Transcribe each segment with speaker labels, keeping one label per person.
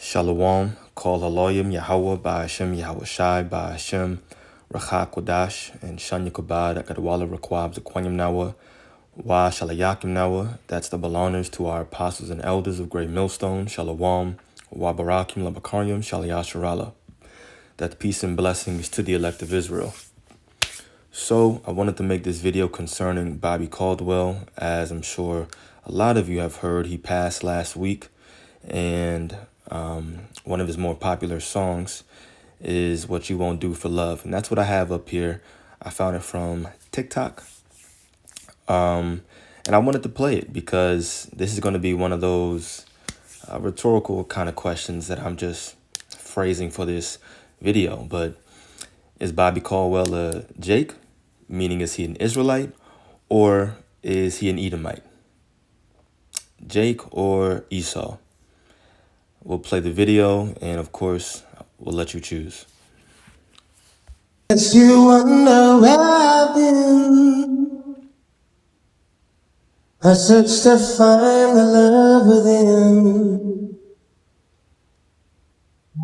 Speaker 1: Shalom, Kol Haloyim, Yahweh, Ba'ashem, Yahweh Shai, Ba'ashem, Rachak Kodash, and Shan Yakubad, Akadwala, Rakwab, Zakwanyam Nawa, Wa Shalayakim Nawa. That's the belongers to our apostles and elders of Great Millstone, Shalom, Wa Barakim, Labakaryam, Shalayasharala. That peace and blessings to the elect of Israel. So, I wanted to make this video concerning Bobby Caldwell, as I'm sure a lot of you have heard. He passed last week, and one of his more popular songs is What You Won't Do for Love. And that's what I have up here. I found it from TikTok. And I wanted to play it because this is going to be one of those rhetorical kind of questions that I'm just phrasing for this video. But is Bobby Caldwell a Jake? Meaning, is he an Israelite or is he an Edomite? Jake or Esau? We'll play the video, and of course, we'll let you choose.
Speaker 2: As you wonder where I've been, I search to find the love within.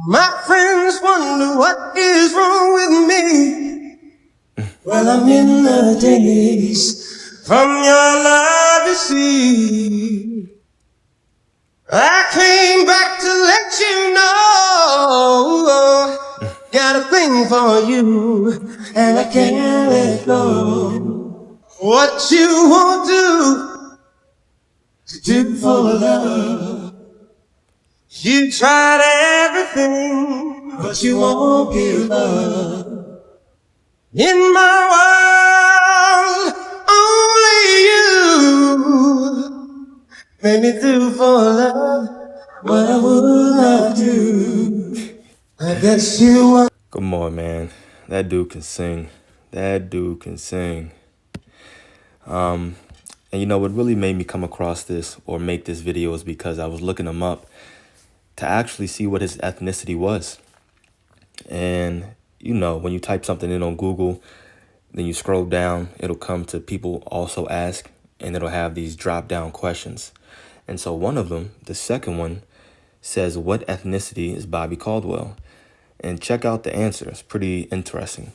Speaker 2: My friends wonder what is wrong with me. Well, I'm in the days from your love, you see. I came back to let you know, got a thing for you, and I can't let go. What you won't do for love. You tried everything, but you won't give up. In my world, only you made me do for love what I would not do. I guess you want.
Speaker 1: Come on, man. That dude can sing. That dude can sing. And you know what really made me come across this or make this video is because I was looking him up to actually see what his ethnicity was. And you know, when you type something in on Google, then you scroll down, it'll come to people also ask, and it'll have these drop down questions. And so one of them, the second one, says, what ethnicity is Bobby Caldwell? And check out the answer. It's pretty interesting.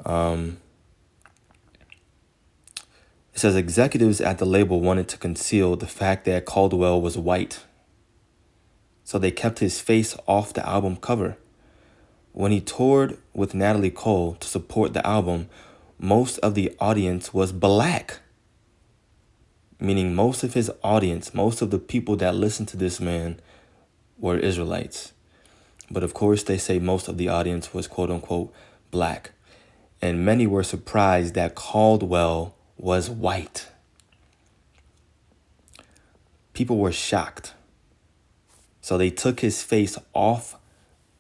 Speaker 1: It says executives at the label wanted to conceal the fact that Caldwell was white, so they kept his face off the album cover. When he toured with Natalie Cole to support the album, most of the audience was black. Meaning most of his audience, most of the people that listened to this man were Israelites. But of course, they say most of the audience was quote unquote black. And many were surprised that Caldwell was white. People were shocked. So they took his face off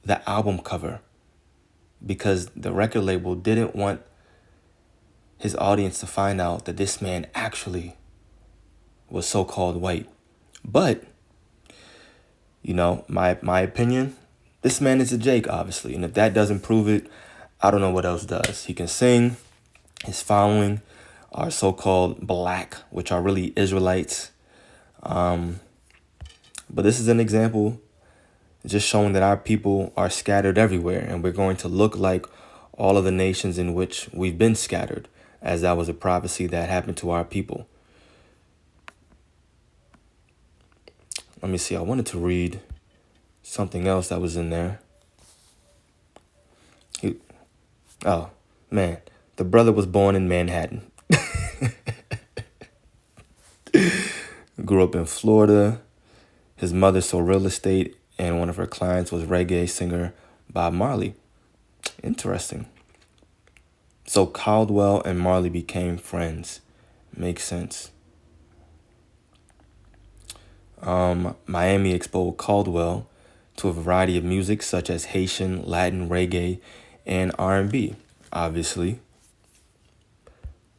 Speaker 1: the album cover because the record label didn't want his audience to find out that this man actually was so-called white. But, you know, my opinion, this man is a Jake, obviously. And if that doesn't prove it, I don't know what else does. He can sing. His following are so-called black, which are really Israelites. But this is an example just showing that our people are scattered everywhere, and we're going to look like all of the nations in which we've been scattered, as that was a prophecy that happened to our people. Let me see. I wanted to read something else that was in there. Oh, man. The brother was born in Manhattan. Grew up in Florida. His mother sold real estate, and one of her clients was reggae singer Bob Marley. Interesting. So Caldwell and Marley became friends. Makes sense. Miami exposed Caldwell to a variety of music such as Haitian, Latin, reggae, and R&B, obviously.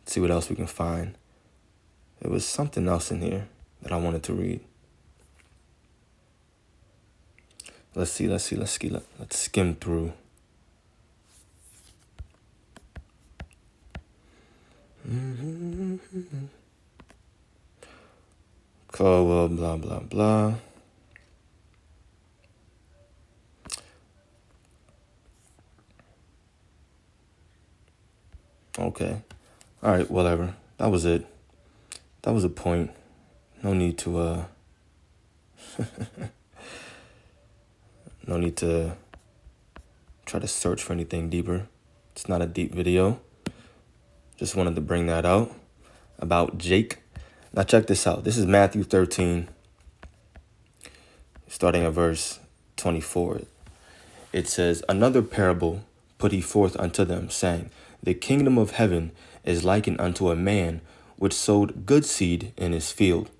Speaker 1: Let's see what else we can find. There was something else in here that I wanted to read. Let's skim through. Caldwell, blah, blah, blah. Okay. All right, whatever. That was it. That was a point. No need to no need to try to search for anything deeper. It's not a deep video. Just wanted to bring that out about Jake. Now check this out. This is Matthew 13, starting at verse 24. It says, "Another parable put he forth unto them, saying, The kingdom of heaven is likened unto a man which sowed good seed in his field.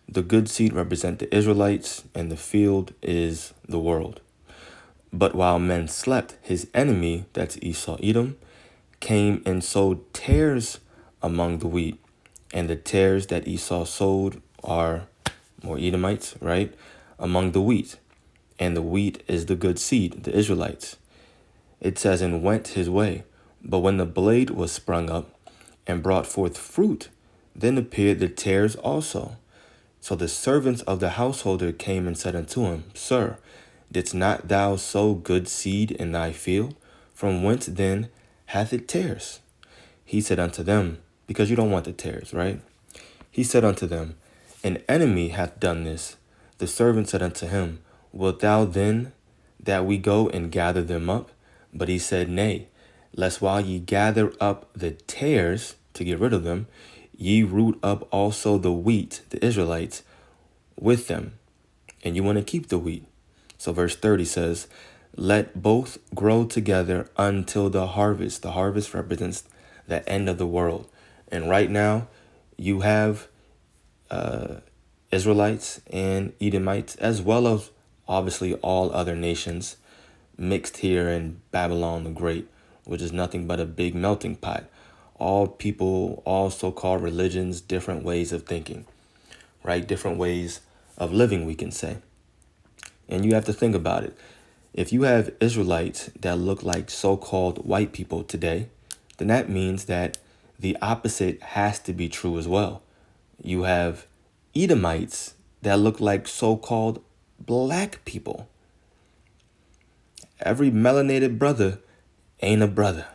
Speaker 1: The good seed represent the Israelites, and the field is the world. But while men slept, his enemy, that's Esau, Edom, came and sowed tares among the wheat. And the tares that Esau sowed are more Edomites, right? Among the wheat. And the wheat is the good seed, the Israelites. It says, and went his way. But when the blade was sprung up and brought forth fruit, then appeared the tares also. So the servants of the householder came and said unto him, Sir, didst not thou sow good seed in thy field? From whence then hath it tares? He said unto them, because you don't want the tares, right? He said unto them, An enemy hath done this. The servant said unto him, Wilt thou then that we go and gather them up? But he said, Nay, lest while ye gather up the tares, to get rid of them, ye root up also the wheat, the Israelites, with them. And you want to keep the wheat. So verse 30 says, Let both grow together until the harvest. The harvest represents the end of the world. And right now, you have Israelites and Edomites, as well as obviously all other nations, mixed here in Babylon the Great, which is nothing but a big melting pot. All people, all so-called religions, different ways of thinking, right? Different ways of living, we can say. And you have to think about it. If you have Israelites that look like so-called white people today, then that means that the opposite has to be true as well. You have Edomites that look like so-called black people. Every melanated brother ain't a brother.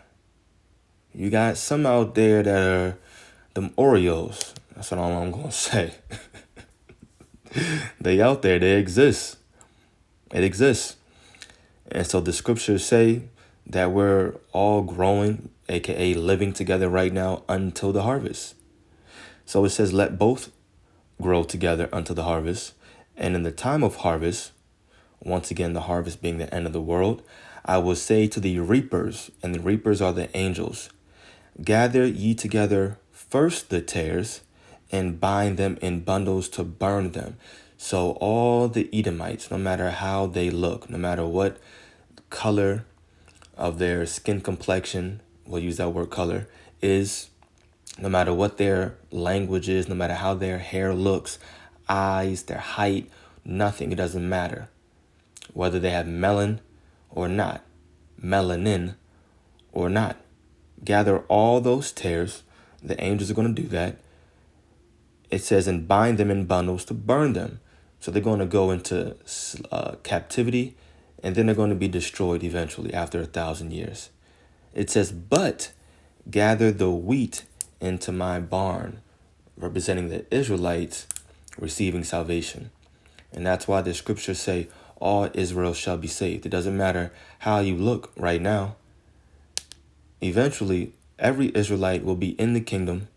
Speaker 1: You got some out there that are them Oreos. That's what I'm going to say. They out there. They exist. It exists. And so the scriptures say that we're all growing, aka living together right now until the harvest. So it says, let both grow together until the harvest. And in the time of harvest, once again, the harvest being the end of the world, I will say to the reapers, and the reapers are the angels, gather ye together first the tares, and bind them in bundles to burn them. So all the Edomites, no matter how they look, no matter what color of their skin complexion, we'll use that word color, is, no matter what their language is, no matter how their hair looks, eyes, their height, nothing, it doesn't matter. Whether they have melanin or not, gather all those tares. The angels are going to do that. It says, and bind them in bundles to burn them. So they're going to go into captivity, and then they're going to be destroyed eventually after 1,000 years. It says, but gather the wheat into my barn, representing the Israelites receiving salvation. And that's why the scriptures say all Israel shall be saved. It doesn't matter how you look right now. Eventually, every Israelite will be in the kingdom,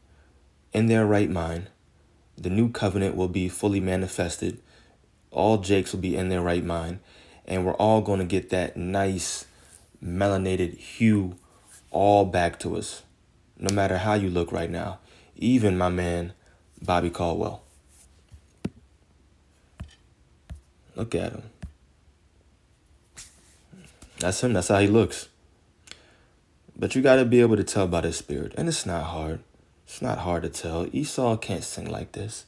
Speaker 1: in their right mind. The new covenant will be fully manifested. All Jakes will be in their right mind. And we're all going to get that nice melanated hue all back to us, no matter how you look right now. Even my man, Bobby Caldwell. Look at him. That's him. That's how he looks. But you got to be able to tell by the spirit. And it's not hard. It's not hard to tell. Esau can't sing like this.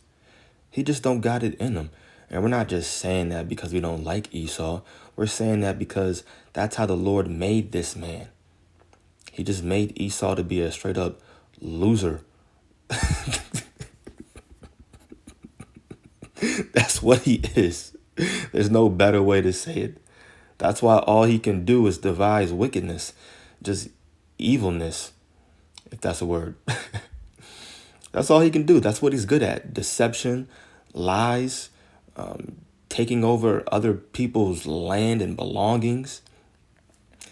Speaker 1: He just don't got it in him. And we're not just saying that because we don't like Esau. We're saying that because that's how the Lord made this man. He just made Esau to be a straight up loser. That's what he is. There's no better way to say it. That's why all he can do is devise wickedness, just evilness. if that's a word. That's all he can do. That's what he's good at. Deception, lies, taking over other people's land and belongings.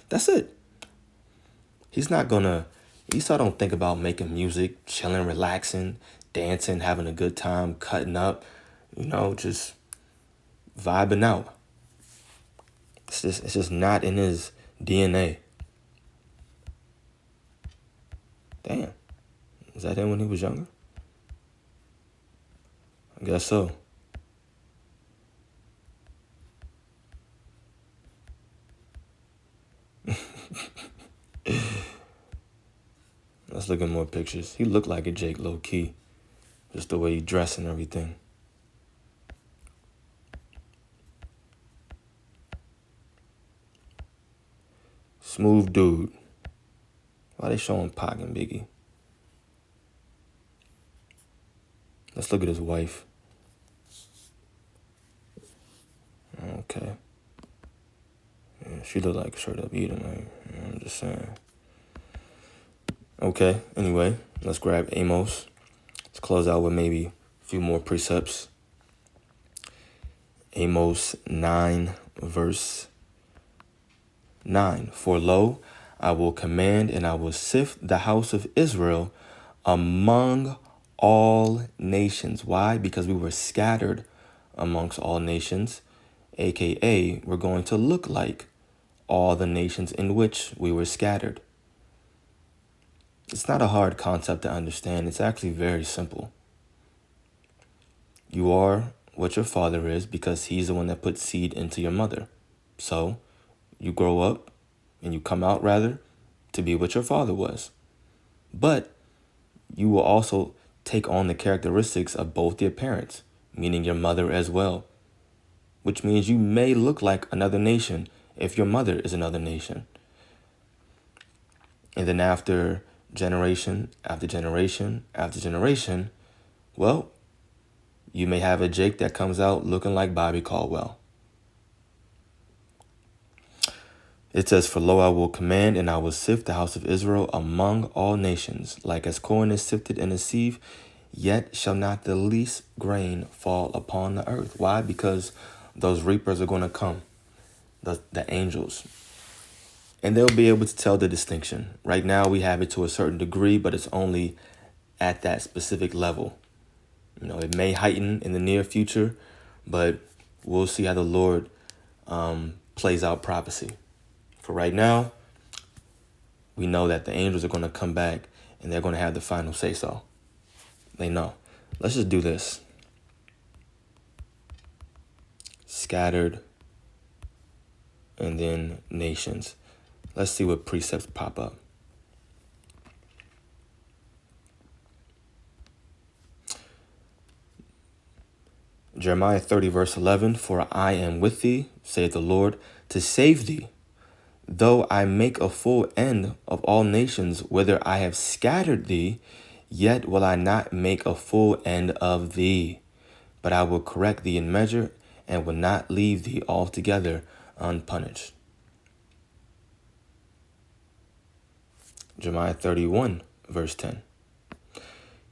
Speaker 1: That's it. Esau don't think about making music, chilling, relaxing, dancing, having a good time, cutting up, just vibing out. It's just not in his DNA. Damn. Is that him when he was younger? I guess so. Let's look at more pictures. He looked like a Jake low key. Just the way he dressed and everything. Smooth dude. Why they showing Pac and Biggie? Let's look at his wife. Okay. Yeah, she looked like straight up Edomite. I'm just saying. Okay, anyway, let's grab Amos. Let's close out with maybe a few more precepts. Amos 9, verse 9. For lo, I will command and I will sift the house of Israel among all nations. Why? Because we were scattered amongst all nations, aka we're going to look like all the nations in which we were scattered. It's not a hard concept to understand. It's actually very simple. You are what your father is because he's the one that put seed into your mother. So you grow up and you come out rather to be what your father was. But you will also take on the characteristics of both your parents, meaning your mother as well, which means you may look like another nation if your mother is another nation. And then after generation after generation after generation, well, you may have a Jake that comes out looking like Bobby Caldwell. It says, for lo, I will command and I will sift the house of Israel among all nations, like as corn is sifted in a sieve, yet shall not the least grain fall upon the earth. Why? Because those reapers are going to come, the angels. And they'll be able to tell the distinction. Right now we have it to a certain degree, but it's only at that specific level. It may heighten in the near future, but we'll see how the Lord plays out prophecy. For right now, we know that the angels are going to come back and they're going to have the final say-so. They know. Let's just do this. Scattered and then nations. Let's see what precepts pop up. Jeremiah 30, verse 11, for I am with thee, saith the Lord, to save thee. Though I make a full end of all nations, whither I have scattered thee, yet will I not make a full end of thee. But I will correct thee in measure, and will not leave thee altogether unpunished. Jeremiah 31, verse 10.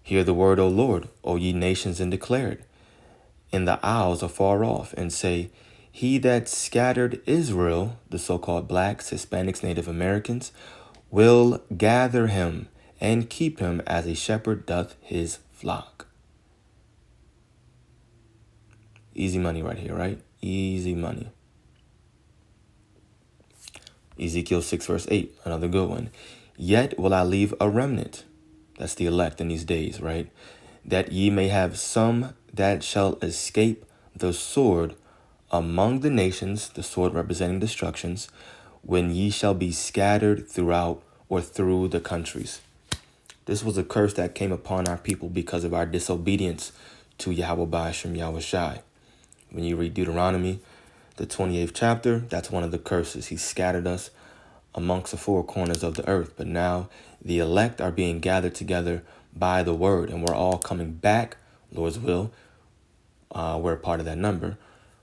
Speaker 1: Hear the word, O Lord, O ye nations, and declare it in the isles afar off, and say, he that scattered Israel, the so-called blacks, Hispanics, Native Americans, will gather him and keep him as a shepherd doth his flock. Easy money right here, right? Easy money. Ezekiel 6, verse 8, another good one. Yet will I leave a remnant, that's the elect in these days, right? That ye may have some that shall escape the sword among the nations, the sword representing destructions, when ye shall be scattered throughout or through the countries. This was a curse that came upon our people because of our disobedience to Yahweh Ba'ashem Yahweh Shai. When you read Deuteronomy, the 28th chapter, that's one of the curses. He scattered us amongst the four corners of the earth. But now the elect are being gathered together by the word, and we're all coming back, Lord's will. We're a part of that number,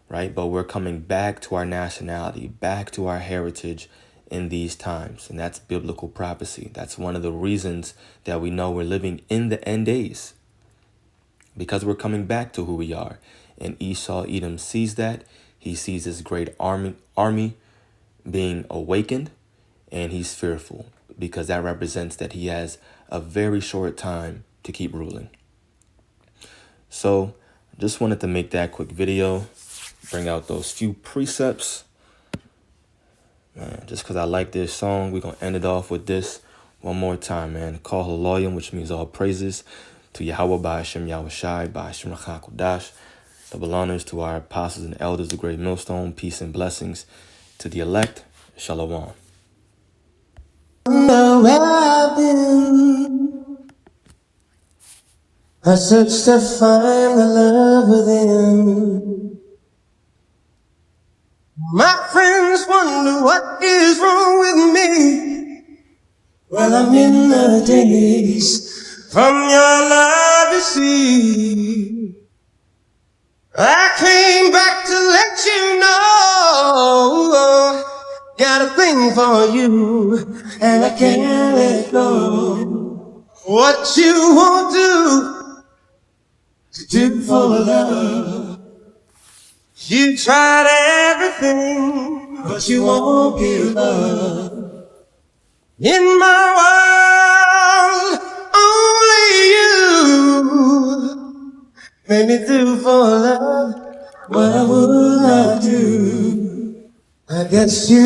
Speaker 1: right? But we're coming back to our nationality, back to our heritage in these times. And that's biblical prophecy. That's one of the reasons that we know we're living in the end days, because we're coming back to who we are. And Edom sees that. He sees this great army being awakened, and he's fearful because that represents that he has a very short time to keep ruling. So just wanted to make that quick video, bring out those few precepts. Man, just because I like this song, we're going to end it off with this one more time, man. Call Hallelujah, which means all praises to Yahweh by Hashem Yahweh Shai by Hashem Kodash. Double honors to our apostles and elders, the great millstone. Peace and blessings to the elect. Shalom.
Speaker 2: I search to find the love within. My friends wonder what is wrong with me. Well, I'm in the days from your love, you see. I came back to let you know, got a thing for you, and I can't let go. What you won't do for love. You tried everything, but you won't give up. In my world, only you made me do for love what I would not do. I guess you